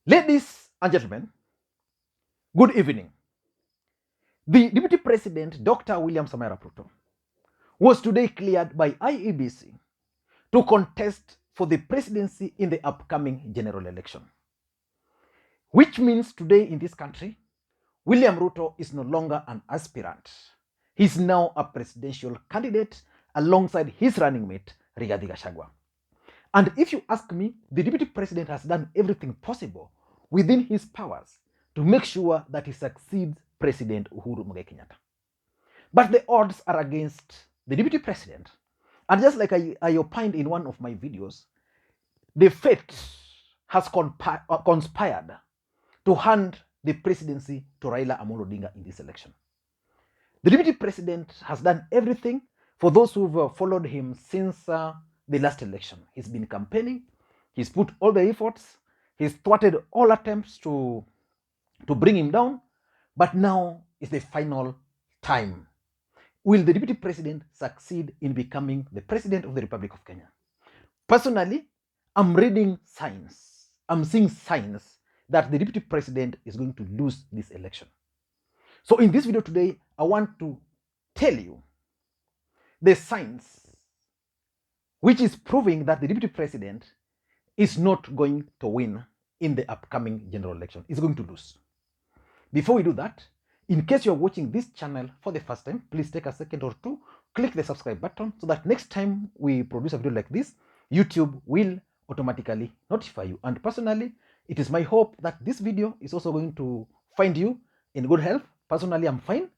Ladies and gentlemen, good evening. The Deputy President, Dr. William Samoei Ruto, was today cleared by IEBC to contest for the presidency in the upcoming general election. Which means today in this country, William Ruto is no longer an aspirant. He's now a presidential candidate alongside his running mate, Rigathi Gachagua. And if you ask me, the Deputy President has done everything possible within his powers to make sure that he succeeds President Uhuru Kenyatta. But the odds are against the Deputy President. And just like I opined in one of my videos, the fate has conspired to hand the presidency to Raila Odinga in this election. The Deputy President has done everything. For those who've followed him since the last election, he's been campaigning, he's put all the efforts, he's thwarted all attempts to bring him down, but now is the final time. Will the Deputy President succeed in becoming the President of the Republic of Kenya? Personally, I'm reading signs. I'm seeing signs that the Deputy President is going to lose this election. So in this video today, I want to tell you the signs which is proving that the Deputy President is not going to win in the upcoming general election. He's going to lose. Before we do that, in case you're watching this channel for the first time, please take a second or two, click the subscribe button so that next time we produce a video like this, YouTube will automatically notify you. And personally, it is my hope that this video is also going to find you in good health. Personally, I'm fine.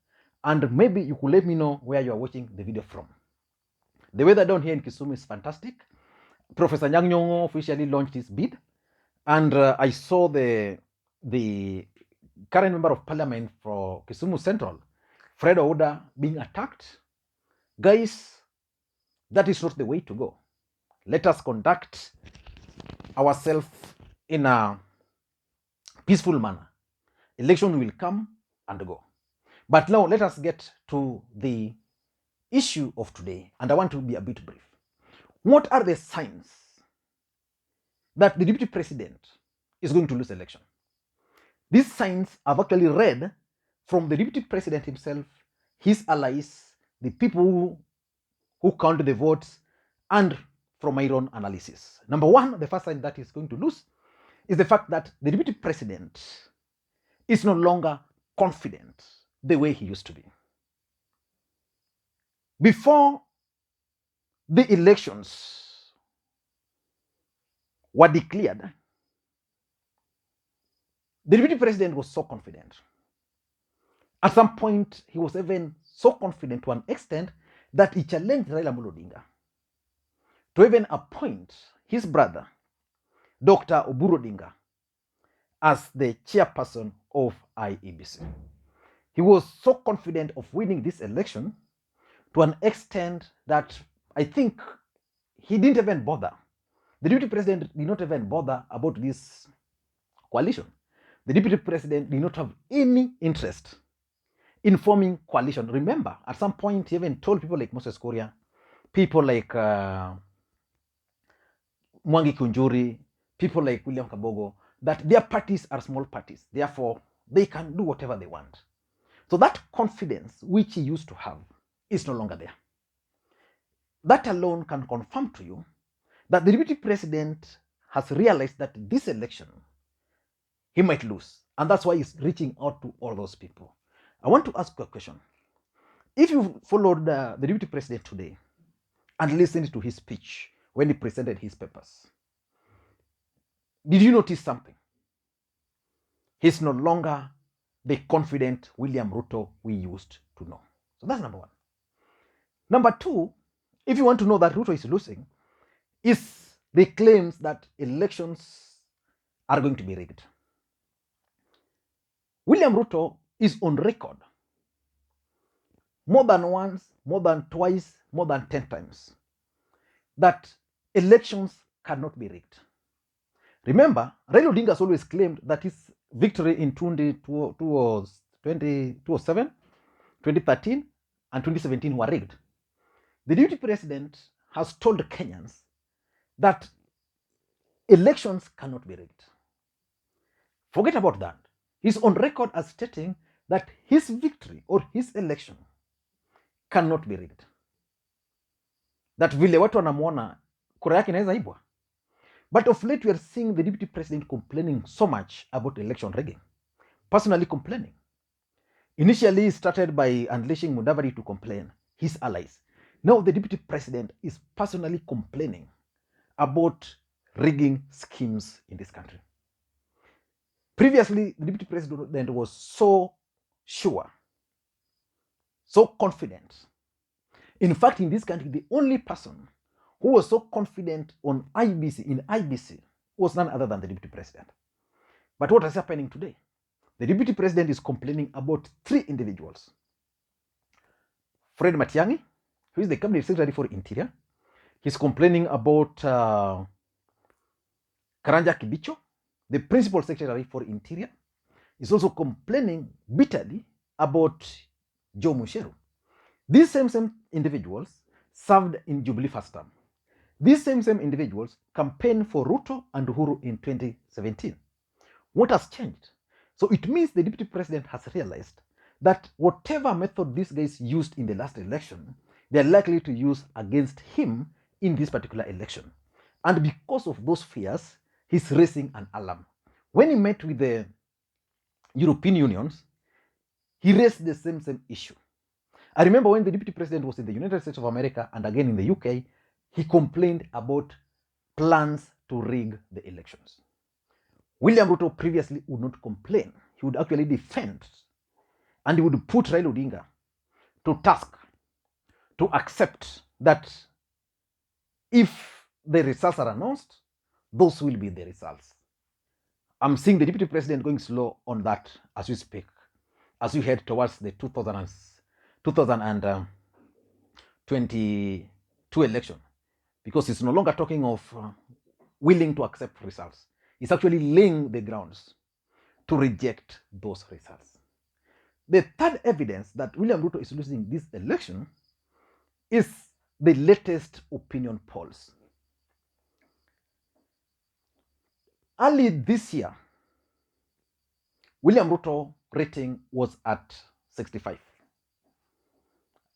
And maybe you could let me know where you are watching the video from. The weather down here in Kisumu is fantastic. Professor Nyang' Nyong'o officially launched his bid. And I saw the current member of parliament for Kisumu Central, Fred Ouda, being attacked. Guys, that is not the way to go. Let us conduct ourselves in a peaceful manner. Election will come and go. But now let us get to the issue of today, and I want to be a bit brief. What are the signs that the Deputy President is going to lose election? These signs I've actually read from the Deputy President himself, his allies, the people who count the votes, and from my own analysis. Number one, the first sign that he's going to lose is the fact that the Deputy President is no longer confident the way he used to be. Before the elections were declared, the Deputy President was so confident. At some point, he was even so confident to an extent that he challenged Raila Odinga to even appoint his brother, Dr. Uhuru Odinga, as the chairperson of IEBC. He was so confident of winning this election to an extent that I think he didn't even bother. The Deputy President did not even bother about this coalition. The Deputy President did not have any interest in forming coalition. Remember, at some point, he even told people like Moses Kuria, people like Mwangi Kunjuri, people like William Kabogo, that their parties are small parties. Therefore, they can do whatever they want. So that confidence which he used to have is no longer there. That alone can confirm to you that the Deputy President has realized that this election, he might lose. And that's why he's reaching out to all those people. I want to ask you a question. If you followed the Deputy President today and listened to his speech when he presented his papers, did you notice something? He's no longer the confident William Ruto we used to know. So that's number one. Number two, if you want to know that Ruto is losing, is the claims that elections are going to be rigged. William Ruto is on record more than once, more than twice, more than 10 times that elections cannot be rigged. Remember, Raila Odinga has always claimed that his victory in 2007, 2013, and 2017 were rigged. The Deputy President has told Kenyans that elections cannot be rigged. Forget about that. He's on record as stating that his victory or his election cannot be rigged. That vile watu wanamwona kura yake inaweza ibwa. But of late we are seeing the deputy president complaining so much about election rigging. Personally complaining. Initially he started by unleashing Mudavadi to complain, his allies. Now the deputy president is personally complaining about rigging schemes in this country. Previously, the deputy president was so sure, so confident. In fact, in this country, the only person who was so confident in IBC was none other than the deputy president. But what is happening today? The deputy president is complaining about 3 individuals. Fred Matiang'i, who is the cabinet secretary for Interior. He's complaining about Karanja Kibicho, the principal secretary for Interior. He's also complaining bitterly about Joe Musheru. These same individuals served in Jubilee first term. These same individuals campaigned for Ruto and Uhuru in 2017. What has changed? So it means the deputy president has realized that whatever method these guys used in the last election, they are likely to use against him in this particular election. And because of those fears, he's raising an alarm. When he met with the European unions, he raised the same issue. I remember when the deputy president was in the United States of America and again in the UK, he complained about plans to rig the elections. William Ruto previously would not complain. He would actually defend, and he would put Raila Odinga to task to accept that if the results are announced, those will be the results. I'm seeing the deputy president going slow on that as we speak, as we head towards the 2022 election, because he's no longer talking of willing to accept results. He's actually laying the grounds to reject those results. The third evidence that William Ruto is losing this election is the latest opinion polls. Early this year, William Ruto rating was at 65.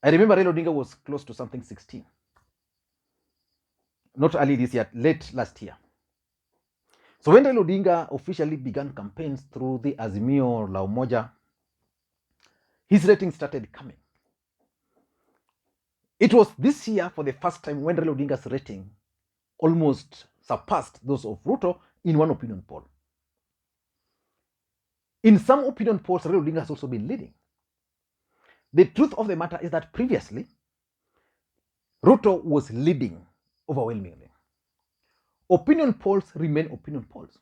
I remember Raila Odinga was close to something 16. Not early this year, late last year. So when Raila Odinga officially began campaigns through the Azimio la Umoja, his rating started coming. It was this year for the first time when Raila Odinga's rating almost surpassed those of Ruto in one opinion poll. In some opinion polls, Raila Odinga has also been leading. The truth of the matter is that previously, Ruto was leading overwhelmingly. Opinion polls remain opinion polls.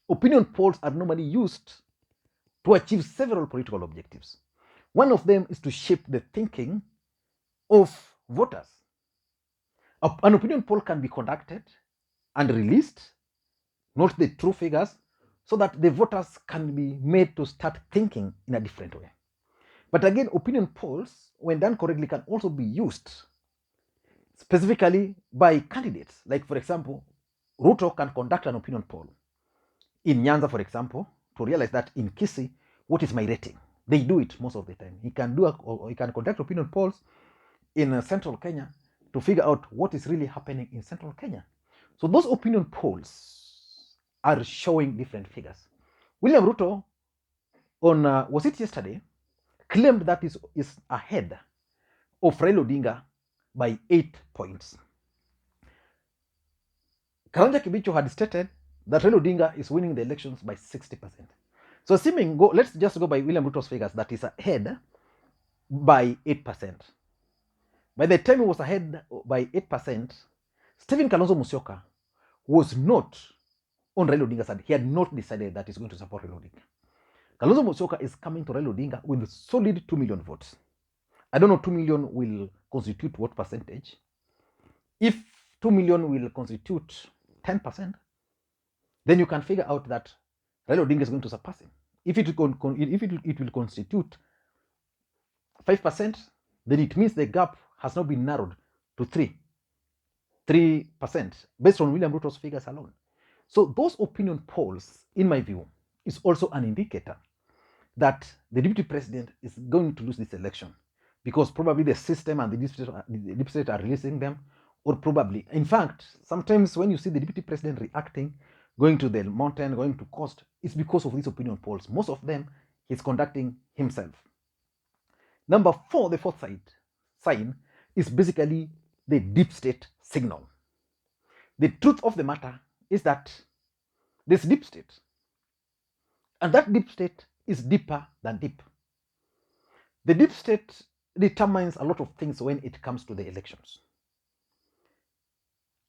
Opinion polls are normally used to achieve several political objectives. One of them is to shape the thinking of voters. An opinion poll can be conducted and released, not the true figures, so that the voters can be made to start thinking in a different way. But again, opinion polls, when done correctly, can also be used specifically by candidates. Like, for example, Ruto can conduct an opinion poll in Nyanza, for example, to realize that in Kisii, what is my rating? They do it most of the time. He can conduct opinion polls in central Kenya to figure out what is really happening in central Kenya. So those opinion polls are showing different figures. William Ruto, was it yesterday, claimed that is ahead of Raila Odinga by 8 points. Karanja Kibicho had stated that Raila Odinga is winning the elections by 60%. So assuming, let's just go by William Ruto's figures, that is ahead by 8%. By the time he was ahead by 8%, Stephen Kalonzo Musyoka was not on Raila Odinga's side. He had not decided that he's going to support Raila Odinga. Kalonzo Musyoka is coming to Raila Odinga with solid 2 million votes. I don't know 2 million will constitute what percentage. If 2 million will constitute 10%, then you can figure out that Raila Odinga is going to surpass him. If it will constitute 5%, then it means the gap has now been narrowed to 3% based on William Ruto's figures alone. So those opinion polls, in my view, is also an indicator that the deputy president is going to lose this election, because probably the system and the deputy state are releasing them, or probably, in fact, sometimes when you see the deputy president reacting, going to the mountain, going to coast, it's because of these opinion polls. Most of them he's conducting himself. Number 4, the fourth sign is basically the deep state signal. The truth of the matter is that this deep state, and that deep state is deeper than deep. The deep state determines a lot of things when it comes to the elections.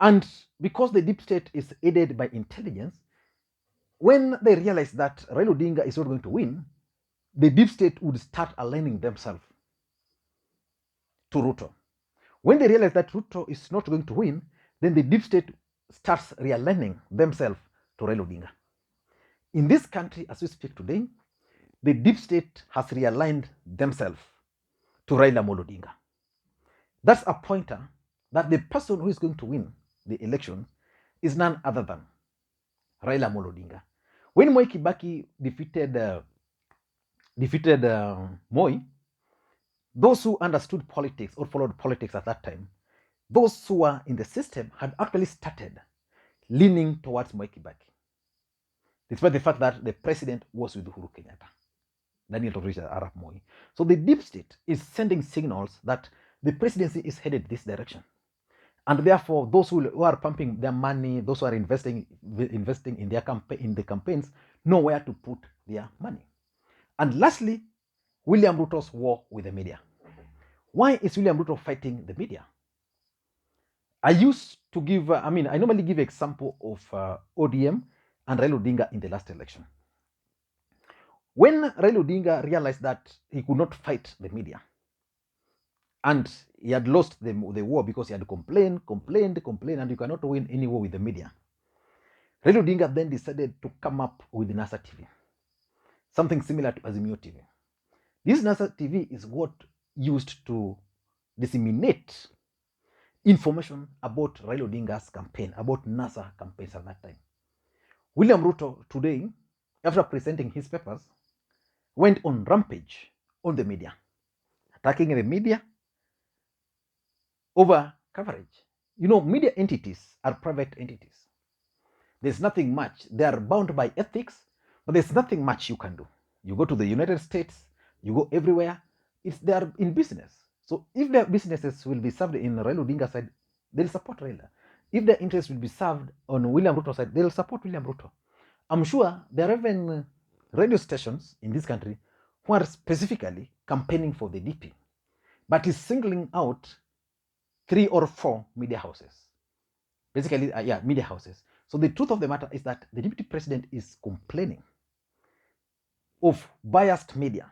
And because the deep state is aided by intelligence, when they realize that Raila Odinga is not going to win, the deep state would start aligning themselves to Ruto. When they realize that Ruto is not going to win, then the deep state starts realigning themselves to Raila Odinga. In this country, as we speak today, the deep state has realigned themselves to Raila Odinga. That's a pointer that the person who is going to win the election is none other than Raila Odinga. When Moi Kibaki defeated Moi, those who understood politics or followed politics at that time, those who were in the system had actually started leaning towards Moi Kibaki, despite the fact that the president was with Uhuru Kenyatta, Daniel Torres Arap Moi. So the deep state is sending signals that the presidency is headed this direction. And therefore, those who are pumping their money, those who are investing in their in the campaigns, know where to put their money. And lastly, William Ruto's war with the media. Why is William Ruto fighting the media? I normally give example of ODM and Raila Odinga in the last election. When Raila Odinga realized that he could not fight the media, and he had lost the war because he had complained, and you cannot win any war with the media, Raila Odinga then decided to come up with NASA TV, something similar to Azimio TV. This NASA TV is what used to disseminate information about Raila Odinga's campaign, about NASA campaigns at that time. William Ruto today, after presenting his papers, went on rampage on the media, attacking the media over coverage. You know, media entities are private entities. There's nothing much. They are bound by ethics, but there's nothing much you can do. You go to the United States, you go everywhere, they are in business. So if their businesses will be served in Raila Odinga's side, they'll support Raila. If their interests will be served on William Ruto's side, they'll support William Ruto. I'm sure there are even radio stations in this country who are specifically campaigning for the DP, but is singling out 3 or 4 media houses. Basically, media houses. So the truth of the matter is that the deputy president is complaining of biased media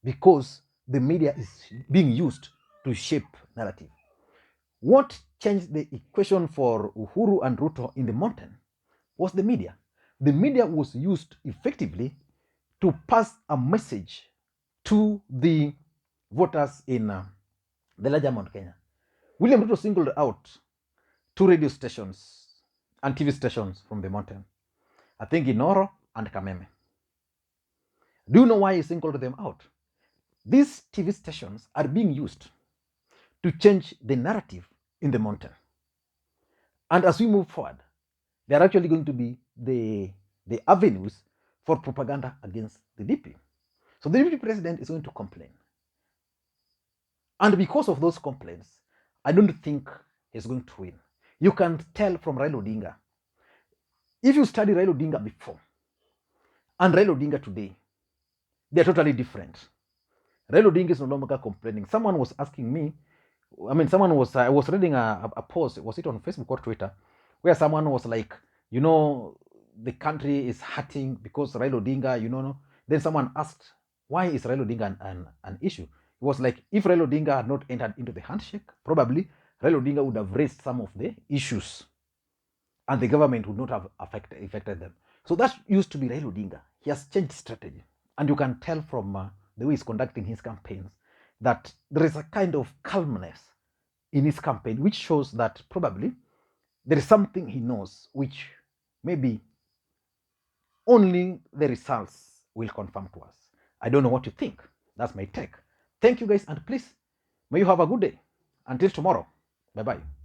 because the media is being used to shape narrative. What changed the equation for Uhuru and Ruto in the mountain was the media. The media was used effectively to pass a message to the voters in the larger Mount Kenya. William Ruto singled out 2 radio stations and TV stations from the mountain. I think Inoro and Kameme. Do you know why he singled them out? These TV stations are being used to change the narrative in the mountain. And as we move forward, they are actually going to be the avenues for propaganda against the DP. So the deputy president is going to complain. And because of those complaints, I don't think he's going to win. You can tell from Raila Odinga. If you study Raila Odinga before and Raila Odinga today, they're totally different. Raila Odinga is no longer complaining. Someone was asking me, I was reading a post, was it on Facebook or Twitter, where someone was like, the country is hurting because Raila Odinga, Then someone asked, why is Raila Odinga an issue? It was like, if Raila Odinga had not entered into the handshake, probably Raila Odinga would have raised some of the issues and the government would not have affected them. So that used to be Raila Odinga. He has changed strategy. And you can tell from the way he's conducting his campaigns that there is a kind of calmness in his campaign, which shows that probably there is something he knows which maybe only the results will confirm to us. I don't know what you think. That's my take. Thank you guys, and please, may you have a good day. Until tomorrow. Bye-bye.